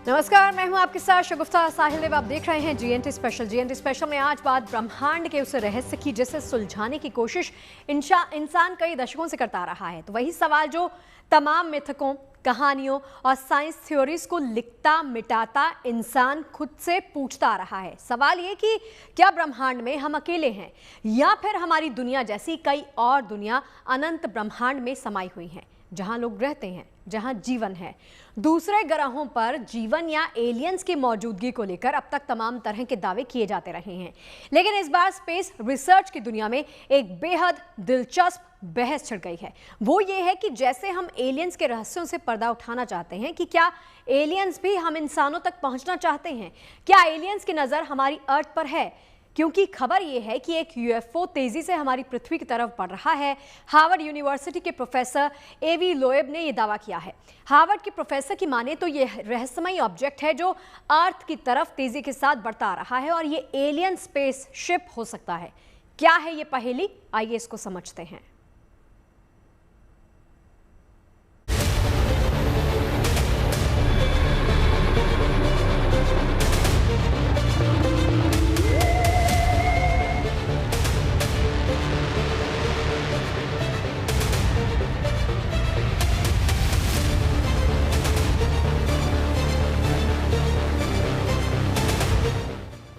नमस्कार, मैं हूं आपके साथ शगुफ्ता साहिल देव। आप देख रहे हैं जीएनटी स्पेशल। जीएनटी स्पेशल में आज बात ब्रह्मांड के उस रहस्य की जिसे सुलझाने की कोशिश इंसान कई दशकों से करता रहा है। तो वही सवाल जो तमाम मिथकों, कहानियों और साइंस थ्योरीज को लिखता मिटाता इंसान खुद से पूछता रहा है। सवाल ये कि क्या ब्रह्मांड में हम अकेले हैं या फिर हमारी दुनिया जैसी कई और दुनिया अनंत ब्रह्मांड में समाई हुई हैं, जहां लोग रहते हैं, जहां जीवन है। दूसरे ग्रहों पर जीवन या एलियंस की मौजूदगी को लेकर अब तक तमाम तरह के दावे किए जाते रहे हैं, लेकिन इस बार स्पेस रिसर्च की दुनिया में एक बेहद दिलचस्प बहस छिड़ गई है। वो ये है कि जैसे हम एलियंस के रहस्यों से पर्दा उठाना चाहते हैं कि क्या एलियंस भी हम इंसानों तक पहुंचना चाहते हैं, क्या एलियंस की नजर हमारी अर्थ पर है, क्योंकि खबर यह है कि एक यूएफओ तेजी से हमारी पृथ्वी की तरफ बढ़ रहा है। हार्वर्ड यूनिवर्सिटी के प्रोफेसर एवी लोएब ने यह दावा किया है। हार्वर्ड के प्रोफेसर की माने तो यह रहस्यमयी ऑब्जेक्ट है जो अर्थ की तरफ तेजी के साथ बढ़ता आ रहा है और यह एलियन स्पेस शिप हो सकता है। क्या है यह पहेली, आइए इसको समझते हैं।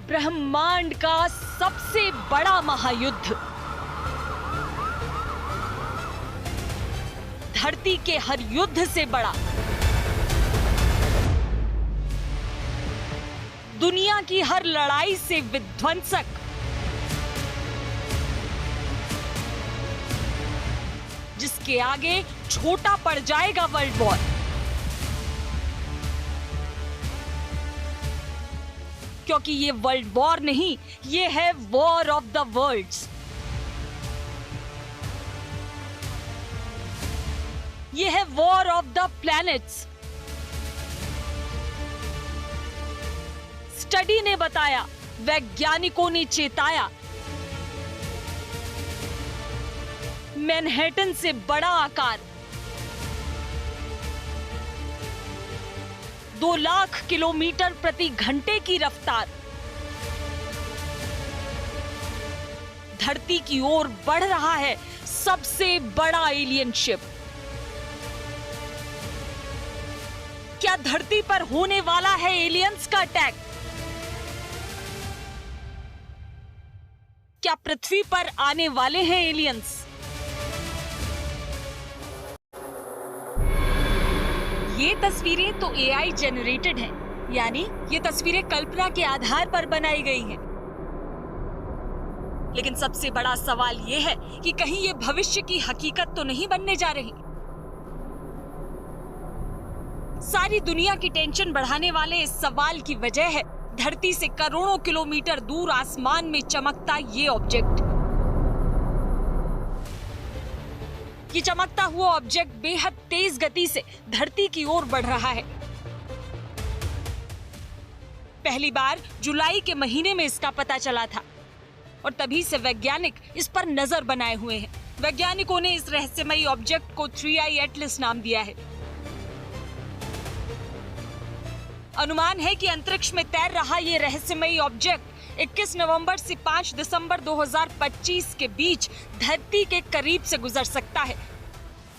ब्रह्मांड का सबसे बड़ा महायुद्ध, धरती के हर युद्ध से बड़ा, दुनिया की हर लड़ाई से विध्वंसक, जिसके आगे छोटा पड़ जाएगा वर्ल्ड वॉर। क्योंकि ये वर्ल्ड वॉर नहीं, ये है वॉर ऑफ द वर्ल्ड्स। ये है war of the planets. Study ने बताया, वैज्ञानिकों ने चेताया, मैनहट्टन से बड़ा आकार, 2 लाख किलोमीटर प्रति घंटे की रफ्तार, धरती की ओर बढ़ रहा है सबसे बड़ा एलियन शिप। क्या धरती पर होने वाला है एलियंस का अटैक? क्या पृथ्वी पर आने वाले हैं एलियंस? ये तस्वीरें तो एआई जनरेटेड हैं, यानी ये तस्वीरें कल्पना के आधार पर बनाई गई हैं। लेकिन सबसे बड़ा सवाल ये है कि कहीं ये भविष्य की हकीकत तो नहीं बनने जा रही। सारी दुनिया की टेंशन बढ़ाने वाले इस सवाल की वजह है धरती से करोड़ों किलोमीटर दूर आसमान में चमकता ये ऑब्जेक्ट। ये चमकता हुआ ऑब्जेक्ट बेहद तेज गति से धरती की ओर बढ़ रहा है। पहली बार जुलाई के महीने में इसका पता चला था और तभी से वैज्ञानिक इस पर नजर बनाए हुए हैं। वैज्ञानिकों ने इस रहस्यमयी ऑब्जेक्ट को 3i एटलस नाम दिया है। अनुमान है कि अंतरिक्ष में तैर रहा ये रहस्यमयी ऑब्जेक्ट 21 नवंबर से 5 दिसंबर 2025 के बीच धरती के करीब से गुजर सकता है।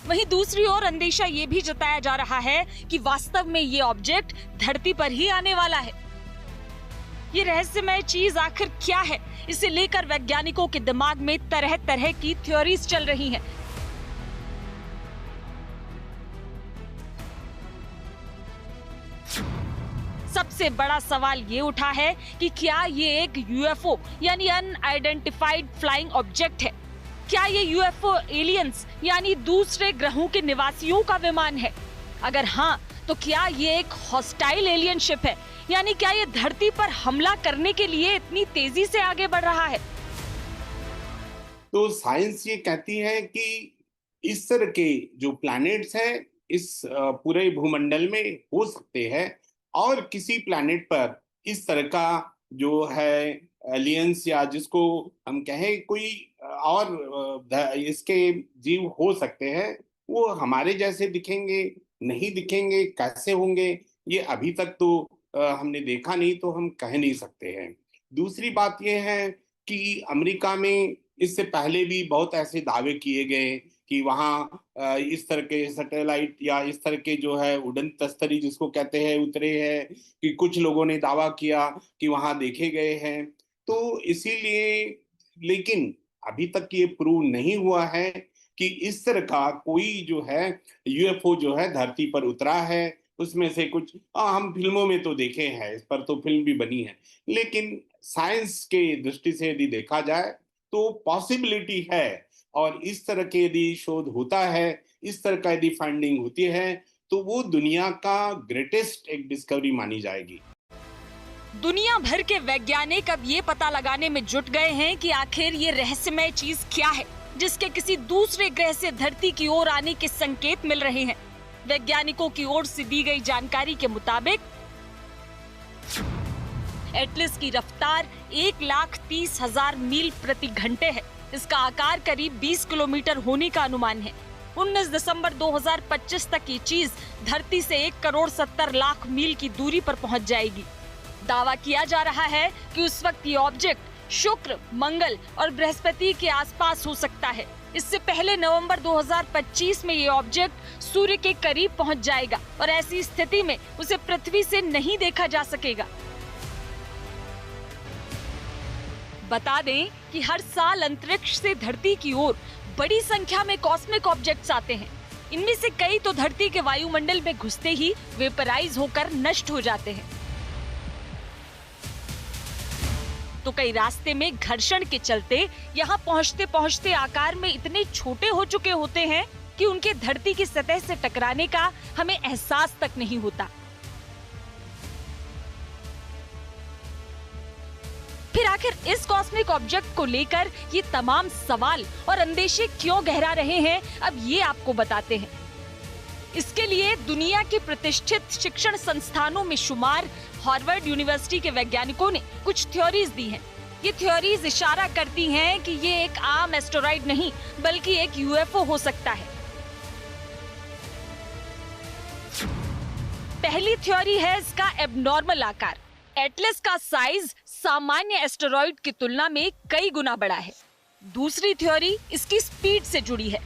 वहीं दूसरी ओर अंदेशा ये भी जताया जा रहा है कि वास्तव में ये ऑब्जेक्ट धरती पर ही आने वाला है। ये रहस्यमय चीज आखिर क्या है, इसे लेकर वैज्ञानिकों के दिमाग में तरह तरह की थ्योरीज चल रही हैं। सबसे बड़ा सवाल ये उठा है कि क्या ये एक यूएफओ यानी अनआइडेंटिफाइड फ्लाइंग ऑब्जेक्ट है? क्या ये यूएफओ एलियंस यानी दूसरे ग्रहों के निवासियों का विमान है? अगर हाँ, तो क्या ये एक हॉस्टाइल एलियन शिप है, यानी क्या ये धरती पर हमला करने के लिए इतनी तेजी से आगे बढ़ रहा है? तो साइंस ये कहती है कि इस तरह के जो प्लैनेट्स हैं इस पूरे भूमंडल में हो सकते हैं और किसी प्लैनेट पर इस तरह का जो है एलियंस या जिसको हम कहें कोई और इसके जीव हो सकते हैं। वो हमारे जैसे दिखेंगे, नहीं दिखेंगे, कैसे होंगे, ये अभी तक तो हमने देखा नहीं, तो हम कह नहीं सकते हैं। दूसरी बात ये है कि अमेरिका में इससे पहले भी बहुत ऐसे दावे किए गए कि वहाँ इस तरह के सैटेलाइट या इस तरह के जो है उड़न तस्तरी जिसको कहते हैं उतरे हैं, कि कुछ लोगों ने दावा किया कि वहाँ देखे गए हैं। तो इसीलिए, लेकिन अभी तक ये प्रूव नहीं हुआ है कि इस तरह का कोई जो है यूएफओ जो है धरती पर उतरा है। उसमें से कुछ हम फिल्मों में तो देखे हैं, इस पर तो फिल्म भी बनी है, लेकिन साइंस के दृष्टि से यदि देखा जाए तो पॉसिबिलिटी है। और इस तरह के यदि शोध होता है, इस तरह का यदि फाइंडिंग होती है, तो वो दुनिया का ग्रेटेस्ट एक डिस्कवरी मानी जाएगी। दुनिया भर के वैज्ञानिक अब ये पता लगाने में जुट गए हैं कि आखिर ये रहस्यमय चीज क्या है जिसके किसी दूसरे ग्रह से धरती की ओर आने के संकेत मिल रहे हैं। वैज्ञानिकों की ओर से दी गई जानकारी के मुताबिक एटलस की रफ्तार 1,30,000 मील प्रति घंटे है। इसका आकार करीब 20 किलोमीटर होने का अनुमान है। 19 दिसंबर 2025 तक ये चीज धरती से 1,70,00,000 मील की दूरी पर पहुंच जाएगी। दावा किया जा रहा है कि उस वक्त ये ऑब्जेक्ट शुक्र, मंगल और बृहस्पति के आसपास हो सकता है। इससे पहले नवंबर 2025 में ये ऑब्जेक्ट सूर्य के करीब पहुंच जाएगा और ऐसी स्थिति में उसे पृथ्वी से नहीं देखा जा सकेगा। बता दें कि हर साल अंतरिक्ष से धरती की ओर बड़ी संख्या में कॉस्मिक ऑब्जेक्ट्स आते हैं। इनमें से कई तो धरती के वायुमंडल में घुसते ही वेपराइज होकर नष्ट हो जाते हैं, तो कई रास्ते में घर्षण के चलते यहाँ पहुँचते पहुँचते आकार में इतने छोटे हो चुके होते हैं कि उनके धरती की सतह से टकराने का हमें एहसास तक नहीं होता। फिर आखिर इस कॉस्मिक ऑब्जेक्ट को लेकर ये तमाम सवाल और अंदेशे क्यों गहरा रहे हैं, अब ये आपको बताते हैं। इसके लिए दुनिया के प्रतिष्ठित शिक्षण संस्थानों में शुमार हार्वर्ड यूनिवर्सिटी के वैज्ञानिकों ने कुछ थ्योरीज दी हैं। ये थ्योरीज इशारा करती हैं कि ये एक आम एस्टेरॉइड नहीं बल्कि एक यूएफओ हो सकता है। पहली थ्योरी है इसका एबनॉर्मल आकार। एटलस का साइज सामान्य एस्टेरॉइड की तुलना में कई गुना बड़ा है। दूसरी थ्योरी इसकी स्पीड से जुड़ी है।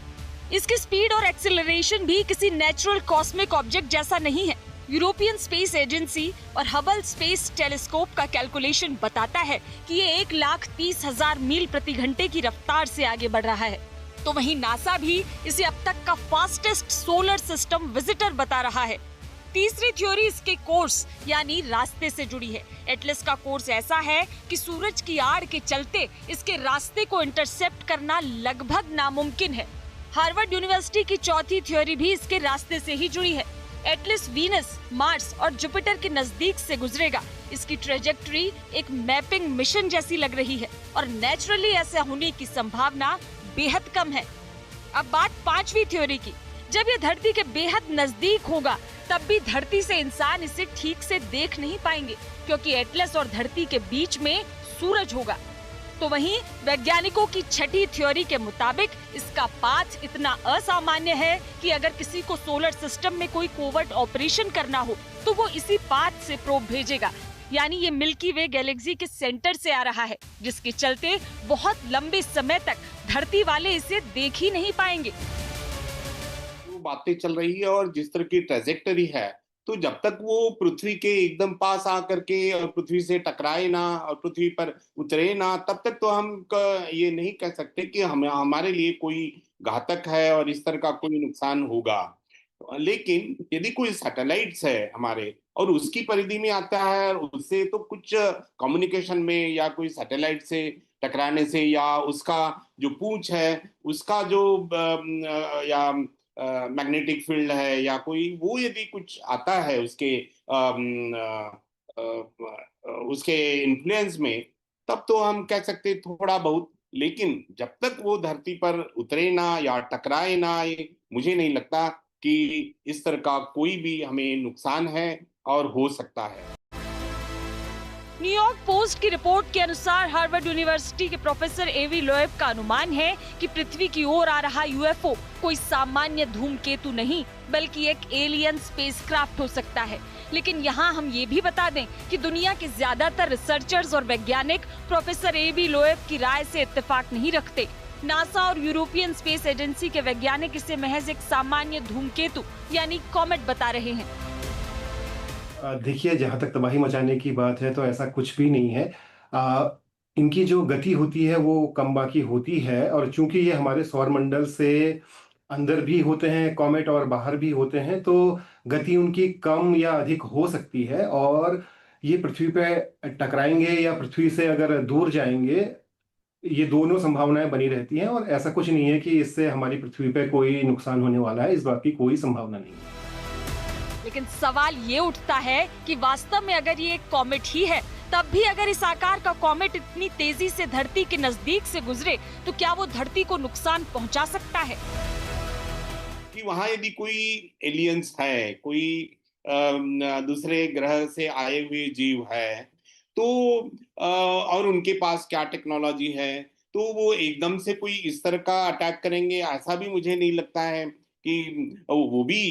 इसकी स्पीड और एक्सेलरेशन भी किसी नेचुरल कॉस्मिक ऑब्जेक्ट जैसा नहीं है। यूरोपियन स्पेस एजेंसी और हबल स्पेस टेलीस्कोप का कैलकुलेशन बताता है कि ये 1,30,000 मील प्रति घंटे की रफ्तार से आगे बढ़ रहा है। तो वहीं नासा भी इसे अब तक का फास्टेस्ट सोलर सिस्टम विजिटर बता रहा है। तीसरी थ्योरी इसके कोर्स यानी रास्ते से जुड़ी है। एटलस का कोर्स ऐसा है कि सूरज की आड़ के चलते इसके रास्ते को इंटरसेप्ट करना लगभग नामुमकिन है। हार्वर्ड यूनिवर्सिटी की चौथी थ्योरी भी इसके रास्ते से ही जुड़ी है। एटलस वीनस, मार्स और जुपिटर के नजदीक से गुजरेगा। इसकी ट्रेजेक्टरी एक मैपिंग मिशन जैसी लग रही है और नेचुरली ऐसा होने की संभावना बेहद कम है। अब बात पांचवी थ्योरी की। जब ये धरती के बेहद नजदीक होगा तब भी धरती से इंसान इसे ठीक से देख नहीं पाएंगे क्योंकि एटलस और धरती के बीच में सूरज होगा। तो वहीं वैज्ञानिकों की छठी थ्योरी के मुताबिक इसका पाथ इतना असामान्य है कि अगर किसी को सोलर सिस्टम में कोई कोवर्ट ऑपरेशन करना हो तो वो इसी पाथ से प्रोब भेजेगा। यानी ये मिल्की वे गैलेक्सी के सेंटर से आ रहा है, जिसके चलते बहुत लंबे समय तक धरती वाले इसे देख ही नहीं पाएंगे। बातें चल रही है और जिस तरह की ट्रेजेक्टरी है, तो जब तक वो पृथ्वी के एकदम पास आकर के और पृथ्वी से टकराए ना और पृथ्वी पर उतरे ना, तब तक तो हम ये नहीं कह सकते कि हमारे लिए कोई घातक है और इस तरह का कोई नुकसान होगा। लेकिन यदि कोई सैटेलाइट्स है हमारे और उसकी परिधि में आता है और उससे तो कुछ कम्युनिकेशन में या कोई सैटेलाइट से टकराने से या उसका जो पूंछ है उसका जो या मैग्नेटिक फील्ड है या कोई वो यदि कुछ आता है उसके इन्फ्लुएंस में, तब तो हम कह सकते थोड़ा बहुत। लेकिन जब तक वो धरती पर उतरे ना या टकराए ना, मुझे नहीं लगता कि इस तरह का कोई भी हमें नुकसान है और हो सकता है। न्यूयॉर्क पोस्ट की रिपोर्ट के अनुसार हार्वर्ड यूनिवर्सिटी के प्रोफेसर एवी लोएब का अनुमान है कि पृथ्वी की ओर आ रहा यूएफओ कोई सामान्य धूमकेतु नहीं बल्कि एक एलियन स्पेसक्राफ्ट हो सकता है। लेकिन यहाँ हम ये भी बता दें कि दुनिया के ज्यादातर रिसर्चर्स और वैज्ञानिक प्रोफेसर एवी लोएब की राय से इत्तेफाक नहीं रखते। नासा और यूरोपियन स्पेस एजेंसी के वैज्ञानिक इसे महज एक सामान्य धूमकेतु यानी कॉमेट बता रहे हैं। देखिए, जहाँ तक तबाही मचाने की बात है तो ऐसा कुछ भी नहीं है। इनकी जो गति होती है वो कम बाकी होती है, और चूंकि ये हमारे सौरमंडल से अंदर भी होते हैं कॉमेट और बाहर भी होते हैं, तो गति उनकी कम या अधिक हो सकती है, और ये पृथ्वी पे टकराएंगे या पृथ्वी से अगर दूर जाएंगे, ये दोनों संभावनाएं बनी रहती हैं। और ऐसा कुछ नहीं है कि इससे हमारी पृथ्वी पे कोई नुकसान होने वाला है, इस बात की कोई संभावना नहीं है। लेकिन सवाल ये उठता है कि वास्तव में अगर ये एक कॉमेट ही है, तब भी अगर इस आकार का कॉमेट इतनी तेजी से धरती के नजदीक से गुजरे तो क्या वो धरती को नुकसान पहुंचा सकता है? कि वहां यदि कोई एलियंस है, कोई दूसरे ग्रह से आए हुए जीव है, तो और उनके पास क्या टेक्नोलॉजी है, तो वो एकदम से कोई इस तरह का अटैक करेंगे, ऐसा भी मुझे नहीं लगता है। कि वो भी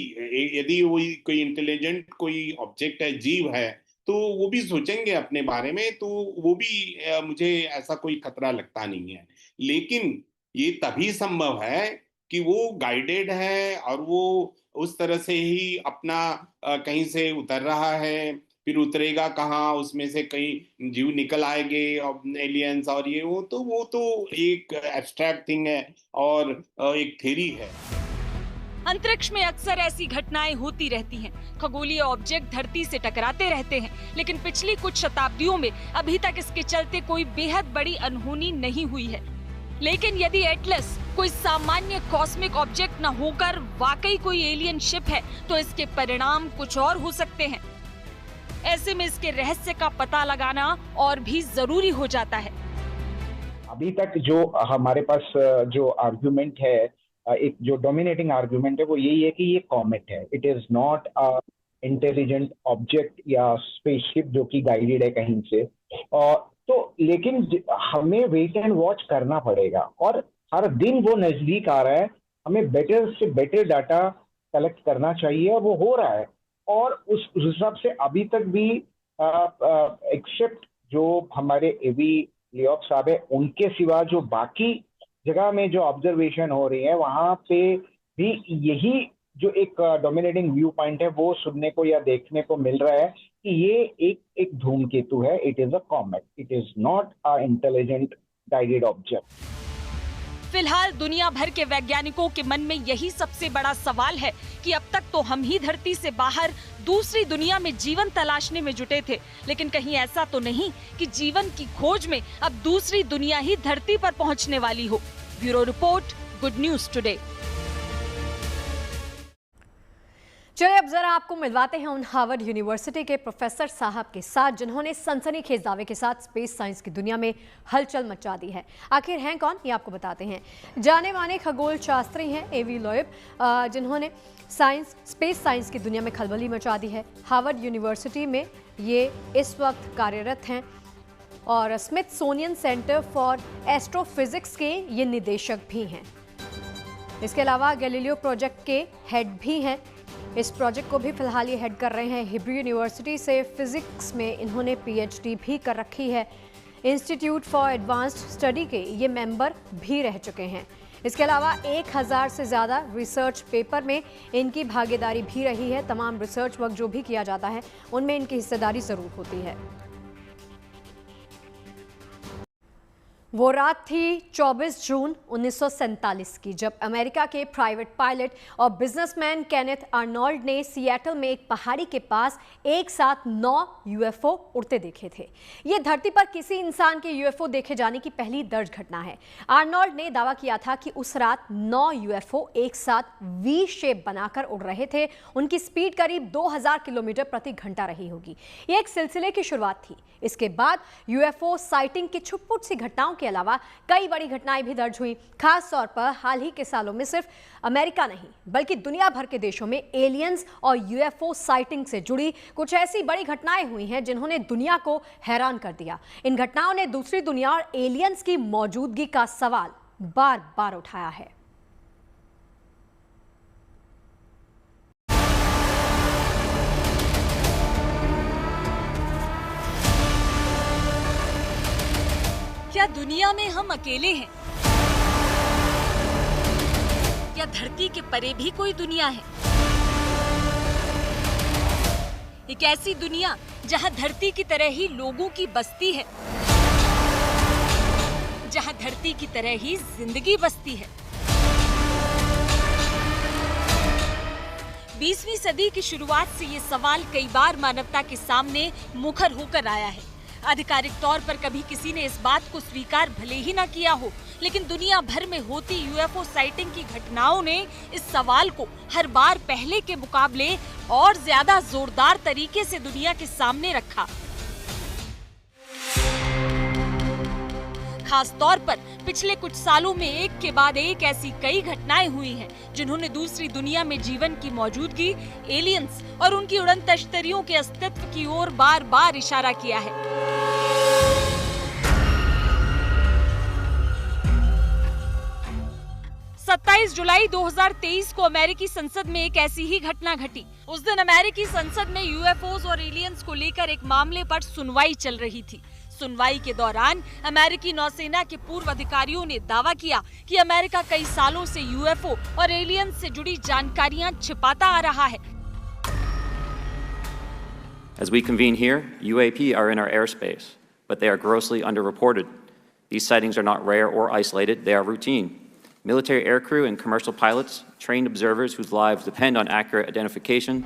यदि वो कोई इंटेलिजेंट कोई ऑब्जेक्ट है, जीव है, तो वो भी सोचेंगे अपने बारे में, तो वो भी मुझे ऐसा कोई खतरा लगता नहीं है। लेकिन ये तभी संभव है कि वो गाइडेड है और वो उस तरह से ही अपना कहीं से उतर रहा है, फिर उतरेगा कहाँ, उसमें से कई जीव निकल आएंगे एलियंस और ये वो तो एक एब्स्ट्रैक्ट थिंग है और एक थ्योरी है। अंतरिक्ष में अक्सर ऐसी घटनाएं होती रहती हैं। खगोलीय ऑब्जेक्ट धरती से टकराते रहते हैं, लेकिन पिछली कुछ शताब्दियों में अभी तक इसके चलते कोई बेहद बड़ी अनहोनी नहीं हुई है। लेकिन यदि एटलस कोई सामान्य कॉस्मिक ऑब्जेक्ट न होकर वाकई कोई एलियन शिप है, तो इसके परिणाम कुछ और हो सकते हैं। ऐसे में इसके रहस्य का पता लगाना और भी जरूरी हो जाता है। अभी तक जो हमारे पास जो आर्गुमेंट है, एक जो डोमिनेटिंग आर्गुमेंट है, वो यही है कि ये कॉमेट है। It is not a intelligent object या स्पेसशिप जो कि गाइडेड है कहीं से। तो लेकिन हमें वेट एंड वॉच करना पड़ेगा, और हर दिन वो नजदीक आ रहा है। हमें बेटर से बेटर डाटा कलेक्ट करना चाहिए, और वो हो रहा है। और उस हिसाब से अभी तक भी एक्सेप्ट जो हमारे एवी लोएब साहब है, उनके सिवा जो बाकी जगह में जो ऑब्जर्वेशन हो रही है, वहां पे भी यही जो एक डोमिनेटिंग व्यू पॉइंट है वो सुनने को या देखने को मिल रहा है कि ये एक धूमकेतु है। It is a comet, it is not a intelligent guided object. फिलहाल दुनिया भर के वैज्ञानिकों के मन में यही सबसे बड़ा सवाल है कि अब तक तो हम ही धरती से बाहर दूसरी दुनिया में जीवन तलाशने में जुटे थे, लेकिन कहीं ऐसा तो नहीं कि जीवन की खोज में अब दूसरी दुनिया ही धरती पर पहुंचने वाली हो। Bureau report, good news today. चलिए अब जरा आपको मिलवाते हैं उन हार्वर्ड यूनिवर्सिटी के प्रोफेसर साहब के साथ जिन्होंने सनसनीखेज दावे के साथ स्पेस साइंस की दुनिया में हलचल मचा दी है। आखिर हैं कौन, ये आपको बताते हैं। जाने माने खगोल शास्त्री हैं एवी लोएब, जिन्होंने स्पेस साइंस की दुनिया में खलबली मचा दी है। हार्वर्ड यूनिवर्सिटी में ये इस वक्त कार्यरत हैं और स्मिथसोनियन सेंटर फॉर एस्ट्रोफिजिक्स के ये निदेशक भी हैं। इसके अलावा गैलीलियो प्रोजेक्ट के हेड भी हैं। इस प्रोजेक्ट को भी फिलहाल ये हेड कर रहे हैं। हिब्रू यूनिवर्सिटी से फिजिक्स में इन्होंने पीएचडी भी कर रखी है। इंस्टीट्यूट फॉर एडवांस्ड स्टडी के ये मेंबर भी रह चुके हैं। इसके अलावा 1000 से ज़्यादा रिसर्च पेपर में इनकी भागीदारी भी रही है। तमाम रिसर्च वर्क जो भी किया जाता है उनमें इनकी हिस्सेदारी ज़रूर होती है। वो रात थी 24 जून 1947 की, जब अमेरिका के प्राइवेट पायलट और बिजनेसमैन केनेथ आर्नोल्ड ने सिएटल में एक पहाड़ी के पास एक साथ 9 यूएफओ उड़ते देखे थे। ये धरती पर किसी इंसान के यूएफओ देखे जाने की पहली दर्ज घटना है। आर्नोल्ड ने दावा किया था कि उस रात 9 यूएफओ एक साथ वी शेप बनाकर उड़ रहे थे। उनकी स्पीड करीब 2000 किलोमीटर प्रति घंटा रही होगी। ये एक सिलसिले की शुरुआत थी। इसके बाद यूएफओ साइटिंग की छुटपुट सी घटनाओं के अलावा कई बड़ी घटनाएं भी दर्ज हुई। खास तौर पर हाल ही के सालों में सिर्फ अमेरिका नहीं बल्कि दुनिया भर के देशों में एलियंस और यूएफओ साइटिंग से जुड़ी कुछ ऐसी बड़ी घटनाएं हुई हैं जिन्होंने दुनिया को हैरान कर दिया। इन घटनाओं ने दूसरी दुनिया और एलियंस की मौजूदगी का सवाल बार बार उठाया है। क्या दुनिया में हम अकेले हैं? क्या धरती के परे भी कोई दुनिया है? एक ऐसी दुनिया जहां धरती की तरह ही लोगों की बस्ती है, जहां धरती की तरह ही जिंदगी बसती है। 20वीं सदी की शुरुआत से ये सवाल कई बार मानवता के सामने मुखर होकर आया है। आधिकारिक तौर पर कभी किसी ने इस बात को स्वीकार भले ही ना किया हो, लेकिन दुनिया भर में होती यूएफओ साइटिंग की घटनाओं ने इस सवाल को हर बार पहले के मुकाबले और ज्यादा जोरदार तरीके से दुनिया के सामने रखा। खास तौर पर पिछले कुछ सालों में एक के बाद एक ऐसी कई घटनाएं हुई हैं जिन्होंने दूसरी दुनिया में जीवन की मौजूदगी, एलियंस और उनकी उड़न तश्तरियों के अस्तित्व की ओर बार बार इशारा किया है। 27 जुलाई 2023 को अमेरिकी संसद में एक ऐसी ही घटना घटी। उस दिन अमेरिकी संसद में यूएफओज और एलियंस को लेकर एक मामले पर सुनवाई चल रही थी। सुनवाई के दौरान अमेरिकी नौसेना के पूर्व अधिकारियों ने दावा किया कि अमेरिका कई सालों से यूएफओ और एलियंस से जुड़ी जानकारियां छिपाता आ रहा है। As we convene here, UAP are in our airspace, but they are grossly underreported. These sightings are not rare or isolated, they are routine. Military aircrew and commercial pilots, trained observers whose lives depend on accurate identification.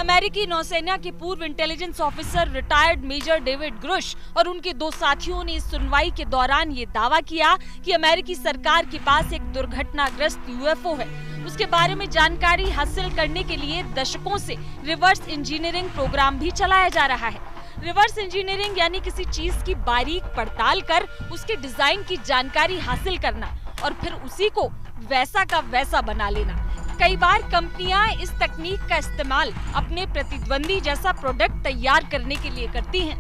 अमेरिकी नौसेना के पूर्व intelligence officer retired major David Grusch और उनके दो साथियों ने इस सुनवाई के दौरान ये दावा किया कि अमेरिकी सरकार के पास एक दुर्घटनाग्रस्त यूएफओ है। उसके बारे में जानकारी हासिल करने के लिए दशकों से रिवर्स इंजीनियरिंग प्रोग्राम भी चलाया जा रहा है। रिवर्स इंजीनियरिंग यानी किसी चीज की बारीक पड़ताल कर उसके डिजाइन की जानकारी हासिल करना और फिर उसी को वैसा का वैसा बना लेना। कई बार कंपनियां इस तकनीक का इस्तेमाल अपने प्रतिद्वंदी जैसा प्रोडक्ट तैयार करने के लिए करती हैं।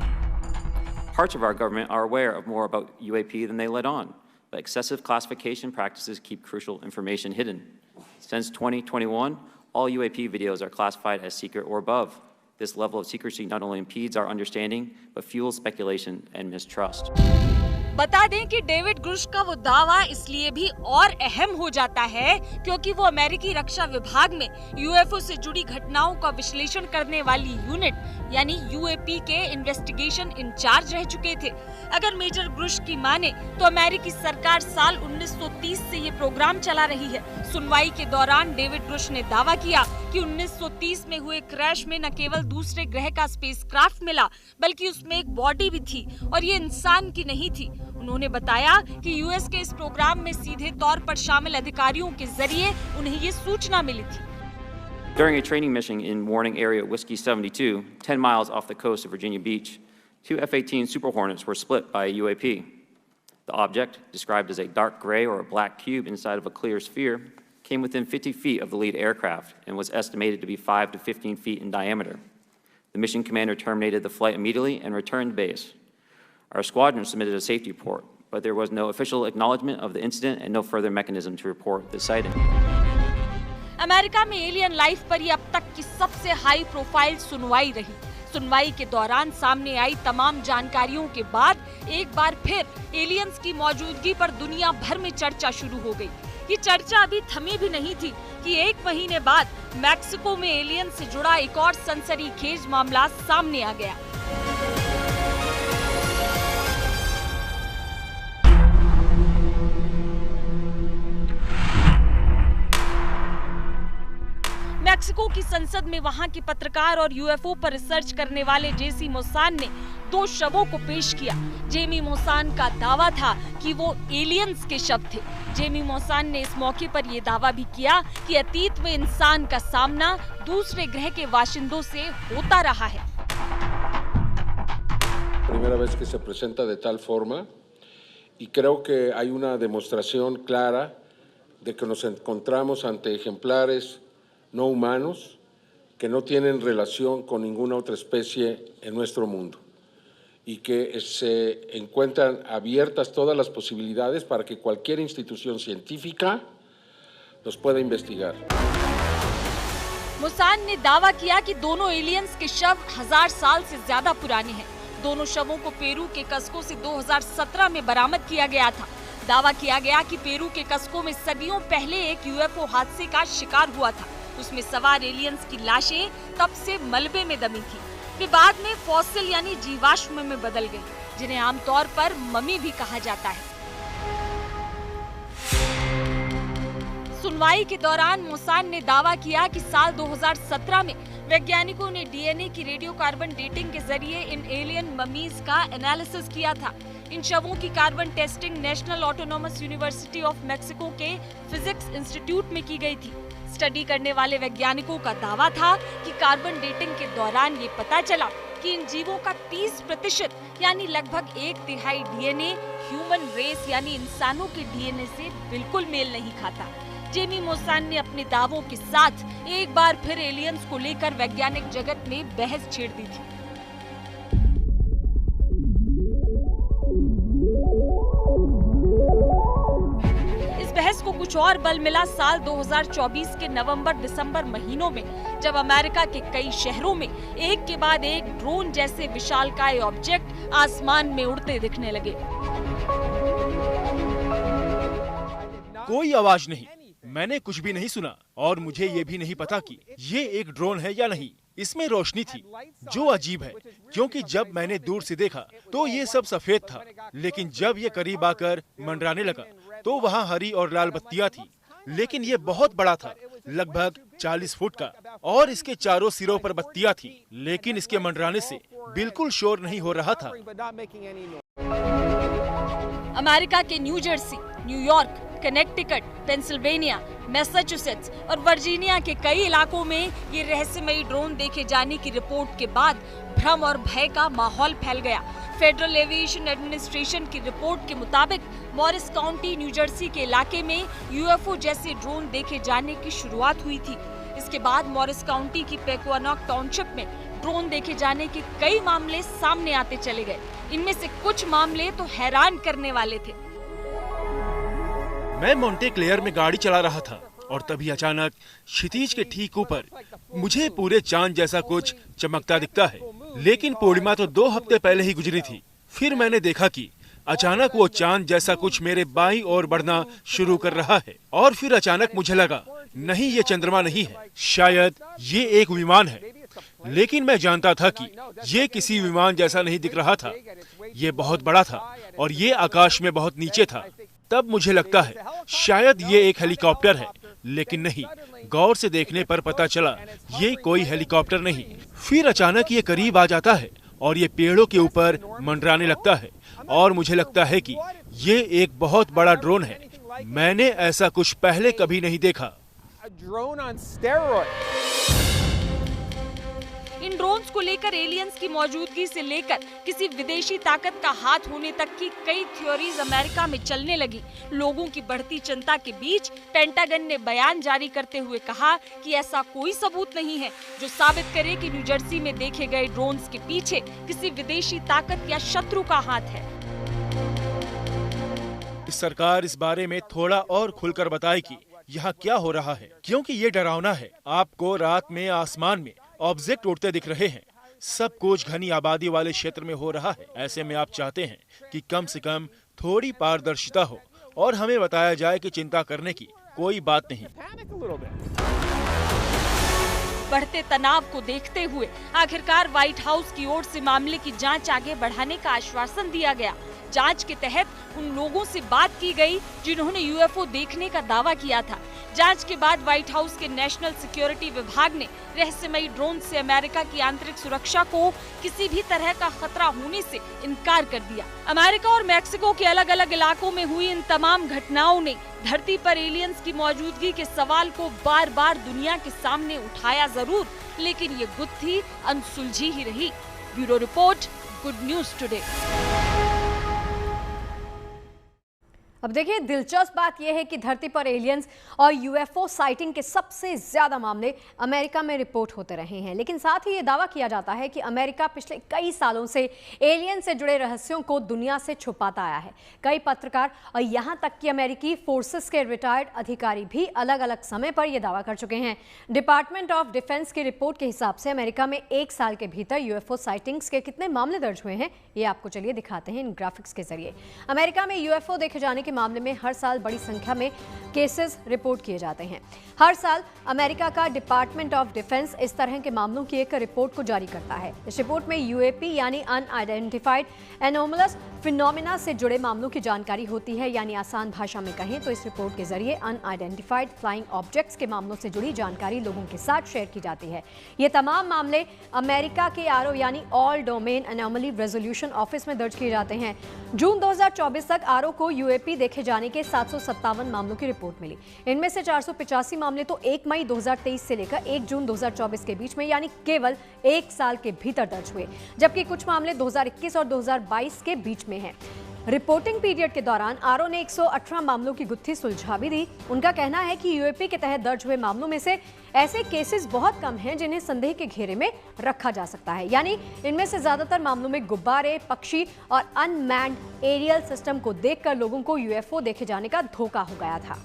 Parts of our government are aware of more about UAP than they let on, but excessive classification practices keep crucial information hidden. Since 2021, all UAP videos are classified as secret or above. This level of secrecy not only impedes our understanding, but fuels speculation and mistrust. बता दें कि David ग्रुश का वो दावा इसलिए भी और अहम हो जाता है क्योंकि वो अमेरिकी रक्षा विभाग में यूएफओ से जुड़ी घटनाओं का विश्लेषण करने वाली यूनिट यानी यूएपी के इन्वेस्टिगेशन इंचार्ज रह चुके थे। अगर मेजर ग्रुश की माने तो अमेरिकी सरकार साल 1930 से ये प्रोग्राम चला रही है। सुनवाई के दौरान डेविड ग्रुश ने दावा किया कि 1930 में हुए क्रैश में न केवल दूसरे ग्रह का स्पेसक्राफ्ट मिला बल्कि उसमें एक बॉडी भी थी और ये इंसान की नहीं थी। उन्होंने बताया कि यूएस के इस प्रोग्राम में सीधे तौर पर शामिल अधिकारियों के जरिए उन्हें ये सूचना मिली थी। During a training mission in Warning Area Whiskey 72, 10 miles off the coast of Virginia Beach, 2 F-18 Super Hornets were split by a UAP. The object, described as a dark gray or a black cube inside of a clear sphere, came within 50 feet of the lead aircraft and was estimated to be 5 to 15 feet in diameter. The mission commander terminated the flight immediately and returned to base. Our squadron submitted a safety report, but there was no official acknowledgement of the incident and no further mechanism to report the sighting. America में alien life पर यह अब तक की सबसे high profile सुनवाई रही। सुनवाई के दौरान सामने आई तमाम जानकारियों के बाद एक बार फिर एलियंस की मौजूदगी पर दुनिया भर में चर्चा शुरू हो गई। ये चर्चा अभी थमी भी नहीं थी कि एक महीने बाद मैक्सिको में एलियन से जुड़ा एक और सनसनीखेज मामला सामने आ गया। मैक्सिको की संसद में वहां के पत्रकार और यूएफओ पर रिसर्च करने वाले जेसी मोसान ने 2 शवों को पेश किया। जेमी मोसान का दावा था कि वो एलियंस के शव थे। जेमी मोसान ने इस मौके पर ये दावा भी किया कि अतीत में इंसान का सामना दूसरे ग्रह के बाशिंदों से होता रहा है। Primera vez que se presenta de tal forma y creo que hay una demostración clara de que nos encontramos ante ejemplares no humanos que no tienen relación con ninguna otra especie en nuestro mundo y que se encuentran abiertas todas las posibilidades para que cualquier institución científica los pueda investigar. मुसान ने दावा किया कि दोनों aliens के शव 1000 साल से ज्यादा पुराने हैं। दोनों शवों को पेरू के कस्को से 2017 में बरामद किया गया था। दावा किया गया कि पेरू के कस्को में सदियों पहले एक यूएफओ हादसे का शिकार हुआ था। उसमें सवार एलियंस की लाशें तब से मलबे में दमी थी। वे बाद में फॉसिल यानी जीवाश्म में बदल गई, जिन्हें आमतौर पर ममी भी कहा जाता है। सुनवाई के दौरान मुसान ने दावा किया कि साल 2017 में वैज्ञानिकों ने डीएनए की रेडियो कार्बन डेटिंग के जरिए इन एलियन ममीज का एनालिसिस किया था। इन शवों की carbon testing national autonomous university of Mexico के फिजिक्स इंस्टीट्यूट में की गई थी। स्टडी करने वाले वैज्ञानिकों का दावा था कि कार्बन डेटिंग के दौरान ये पता चला कि इन जीवों का 30% यानी लगभग 1/3 डीएनए ह्यूमन रेस यानी इंसानों के डीएनए से बिल्कुल मेल नहीं खाता। जेमी मोसान ने अपने दावों के साथ एक बार फिर एलियंस को लेकर वैज्ञानिक जगत में बहस छेड़ दी थी। इस बहस को कुछ और बल मिला साल 2024 के नवंबर-दिसंबर महीनों में, जब अमेरिका के कई शहरों में एक के बाद एक ड्रोन जैसे विशालकाय ऑब्जेक्ट आसमान में उड़ते दिखने लगे। कोई आवाज नहीं, मैंने कुछ भी नहीं सुना और मुझे ये भी नहीं पता कि ये एक ड्रोन है या नहीं। इसमें रोशनी थी जो अजीब है, क्योंकि जब मैंने दूर से देखा तो ये सब सफेद था, लेकिन जब ये करीब आकर मंडराने लगा तो वहाँ हरी और लाल बत्तियां थी। लेकिन ये बहुत बड़ा था, लगभग 40 फुट का, और इसके चारों सिरों पर बत्तियां थी, लेकिन इसके मंडराने से बिल्कुल शोर नहीं हो रहा था। अमेरिका के new Jersey, New York, Connecticut, Pennsylvania, Massachusetts और वर्जीनिया के कई इलाकों में ये रहस्यमयी ड्रोन देखे जाने की रिपोर्ट के बाद भ्रम और भय का माहौल फैल गया। फेडरल एविएशन एडमिनिस्ट्रेशन की रिपोर्ट के मुताबिक मॉरिस काउंटी, न्यू जर्सी के इलाके में यूएफओ जैसे ड्रोन देखे जाने की शुरुआत हुई थी। इसके बाद मॉरिस काउंटी की पेक्वानॉक टाउनशिप में ड्रोन देखे जाने के कई मामले सामने आते चले गए। इनमें से कुछ मामले तो हैरान करने वाले थे। मैं मोंटे क्लेयर में गाड़ी चला रहा था और तभी अचानक क्षितिज के ठीक ऊपर मुझे पूरे चांद जैसा कुछ चमकता दिखता है। लेकिन पूर्णिमा तो 2 हफ्ते पहले ही गुजरी थी। फिर मैंने देखा कि अचानक वो चांद जैसा कुछ मेरे बाईं ओर बढ़ना शुरू कर रहा है, और फिर अचानक मुझे लगा नहीं, ये चंद्रमा नहीं है, शायद ये एक विमान है। लेकिन मैं जानता था कि ये किसी विमान जैसा नहीं दिख रहा था। ये बहुत बड़ा था और ये आकाश में बहुत नीचे था। तब मुझे लगता है शायद ये एक हेलीकॉप्टर है, लेकिन नहीं, गौर से देखने पर पता चला ये कोई हेलीकॉप्टर नहीं। फिर अचानक ये करीब आ जाता है और ये पेड़ों के ऊपर मंडराने लगता है, और मुझे लगता है कि ये एक बहुत बड़ा ड्रोन है। मैंने ऐसा कुछ पहले कभी नहीं देखा। इन ड्रोन्स को लेकर एलियंस की मौजूदगी से लेकर किसी विदेशी ताकत का हाथ होने तक की कई थ्योरीज अमेरिका में चलने लगी। लोगों की बढ़ती चिंता के बीच पेंटागन ने बयान जारी करते हुए कहा कि ऐसा कोई सबूत नहीं है जो साबित करे कि न्यू जर्सी में देखे गए ड्रोन्स के पीछे किसी विदेशी ताकत या शत्रु का हाथ है। सरकार इस बारे में थोड़ा और खुलकर बताए कि यहाँ क्या हो रहा है, क्योंकि ये डरावना है। आपको रात में आसमान में ऑब्जेक्ट उड़ते दिख रहे हैं। सब कुछ घनी आबादी वाले क्षेत्र में हो रहा है। ऐसे में आप चाहते हैं कि कम से कम थोड़ी पारदर्शिता हो और हमें बताया जाए कि चिंता करने की कोई बात नहीं। बढ़ते तनाव को देखते हुए आखिरकार व्हाइट हाउस की ओर से मामले की जांच आगे बढ़ाने का आश्वासन दिया गया। जांच के तहत उन लोगों से बात की गई जिन्होंने यूएफओ देखने का दावा किया था। जांच के बाद व्हाइट हाउस के नेशनल सिक्योरिटी विभाग ने रहस्यमयी ड्रोन से अमेरिका की आंतरिक सुरक्षा को किसी भी तरह का खतरा होने से इनकार कर दिया। अमेरिका और मैक्सिको के अलग अलग इलाकों में हुई इन तमाम घटनाओं ने धरती पर एलियंस की मौजूदगी के सवाल को बार बार दुनिया के सामने उठाया जरूर, लेकिन ये गुत्थी अनसुलझी ही रही। Bureau report, good news today. अब देखिए, दिलचस्प बात यह है कि धरती पर एलियंस और यूएफओ साइटिंग के सबसे ज्यादा मामले अमेरिका में रिपोर्ट होते रहे हैं, लेकिन साथ ही यह दावा किया जाता है कि अमेरिका पिछले कई सालों से एलियन से जुड़े रहस्यों को दुनिया से छुपाता आया है। कई पत्रकार और यहां तक कि अमेरिकी फोर्सेस के रिटायर्ड अधिकारी भी अलग अलग समय पर यह दावा कर चुके हैं। डिपार्टमेंट ऑफ डिफेंस की रिपोर्ट के हिसाब से अमेरिका में 1 साल के भीतर यूएफओ साइटिंग्स के कितने मामले दर्ज हुए हैं, ये आपको चलिए दिखाते हैं इन ग्राफिक्स के जरिए। अमेरिका में यूएफओ देखे जाने के मामले में हर साल बड़ी संख्या में केसेस रिपोर्ट किए जाते हैं। हर साल अमेरिका का डिपार्टमेंट ऑफ डिफेंस इस तरह के मामलों की एक रिपोर्ट को जारी करता है। इस रिपोर्ट में यूएपी यानी अनआइडेंटिफाइड एनोमलस फिनोमिना से जुड़े मामलों की जानकारी होती है, यानी आसान भाषा में कहें तो इस रिपोर्ट के जरिए अनआइडेंटिफाइड फ्लाइंग ऑब्जेक्ट्स के मामलों से जुड़ी जानकारी लोगों के साथ शेयर की जाती है। ये तमाम मामले अमेरिका के आरओ यानी all domain anomaly resolution office में दर्ज किए जाते हैं। जून 2024 तक आरओ को यूएपी देखे जाने के 757 मामलों की रिपोर्ट मिली। इनमें से 485 मामले तो 1 मई 2023 से लेकर 1 जून 2024 के बीच में, यानी केवल 1 साल के भीतर दर्ज हुए, जबकि कुछ मामले 2021 और 2022 के बीच में हैं। रिपोर्टिंग पीरियड के दौरान आरओ ने 118 मामलों की गुत्थी सुलझा भी दी। उनका कहना है कि यूएपी के तहत दर्ज हुए मामलों में से ऐसे केसेस बहुत कम हैं जिन्हें संदेह के घेरे में रखा जा सकता है, यानी इनमें से ज्यादातर मामलों में गुब्बारे, पक्षी और अनमैन्ड एरियल सिस्टम को देखकर लोगों को यूएफओ देखे जाने का धोखा हो गया था।